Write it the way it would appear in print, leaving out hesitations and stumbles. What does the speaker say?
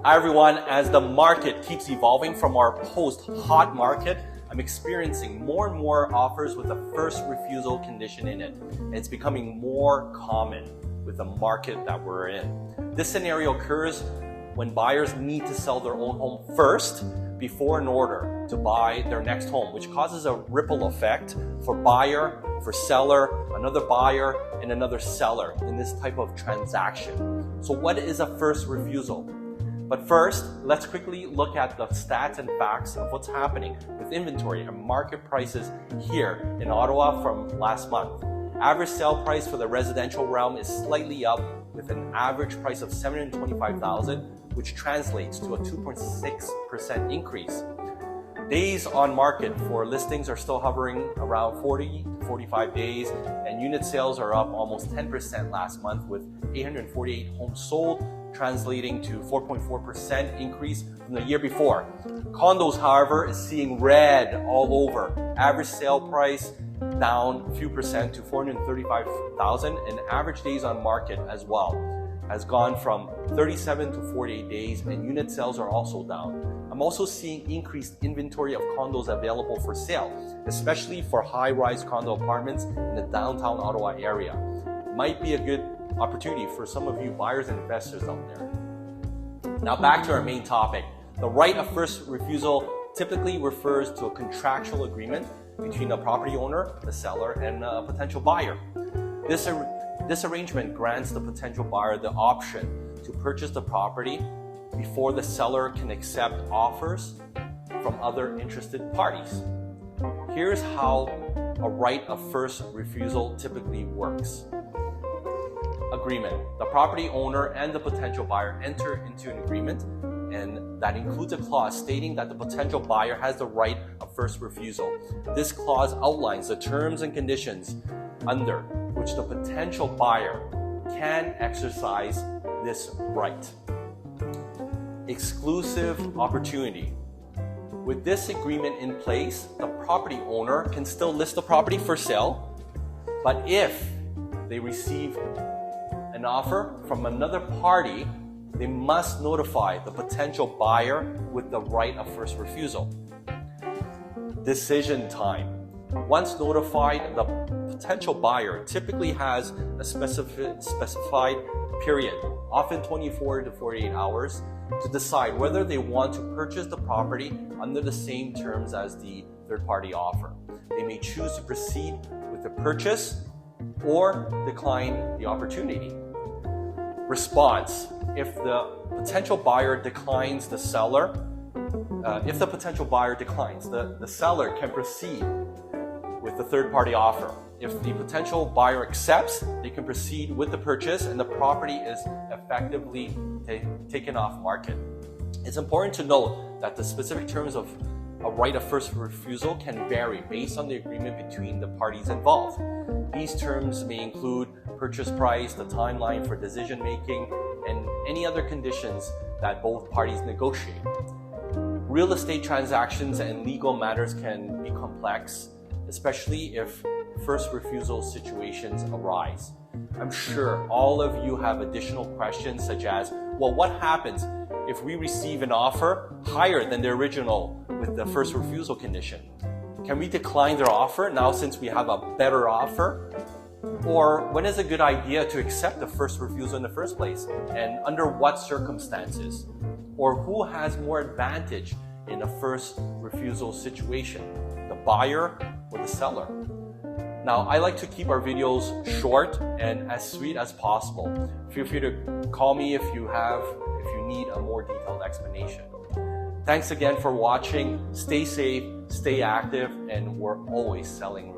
Hi everyone, as the market keeps evolving from our post-hot market, I'm experiencing more and more offers with a first refusal condition in it. And it's becoming more common with the market that we're in. This scenario occurs when buyers need to sell their own home first before an order to buy their next home, which causes a ripple effect for buyer, for seller, another buyer, and another seller in this type of transaction. So what is a first refusal? But first, let's quickly look at the stats and facts of what's happening with inventory and market prices here in Ottawa from last month. Average sale price for the residential realm is slightly up with an average price of $725,000, which translates to a 2.6% increase. Days on market for listings are still hovering around 40 to 45 days, and unit sales are up almost 10% last month with 848 homes sold, translating to 4.4% increase from the year before. Condos, however, is seeing red all over. Average sale price down a few percent to 435,000, and average days on market as well has gone from 37 to 48 days, and unit sales are also down. I'm also seeing increased inventory of condos available for sale, especially for high-rise condo apartments in the downtown Ottawa area. Might be a good opportunity for some of you buyers and investors out there. Now back to our main topic. The right of first refusal typically refers to a contractual agreement between a property owner, the seller, and a potential buyer. This arrangement grants the potential buyer the option to purchase the property before the seller can accept offers from other interested parties. Here's how a right of first refusal typically works. Agreement. The property owner and the potential buyer enter into an agreement, and that includes a clause stating that the potential buyer has the right of first refusal. This clause outlines the terms and conditions under which the potential buyer can exercise this right. Exclusive opportunity. With this agreement in place, the property owner can still list the property for sale, but if they receive an offer from another party, they must notify the potential buyer with the right of first refusal. Decision time. Once notified, the potential buyer typically has a specified period, often 24 to 48 hours, to decide whether they want to purchase the property under the same terms as the third-party offer. They may choose to proceed with the purchase or decline the opportunity. Response. If the potential buyer declines the seller, the seller can proceed with the third-party offer. If the potential buyer accepts, they can proceed with the purchase and the property is effectively taken off market. It's important to note that the specific terms of a right of first refusal can vary based on the agreement between the parties involved. These terms may include purchase price, the timeline for decision making, and any other conditions that both parties negotiate. Real estate transactions and legal matters can be complex, especially if first refusal situations arise. I'm sure all of you have additional questions such as, well, what happens if we receive an offer higher than the original with the first refusal condition? Can we decline their offer now since we have a better offer? Or when is a good idea to accept the first refusal in the first place? And under what circumstances? Or who has more advantage in a first refusal situation? The buyer or the seller? Now, I like to keep our videos short and as sweet as possible. Feel free to call me if you need a more detailed explanation. Thanks again for watching. Stay safe, stay active, and we're always selling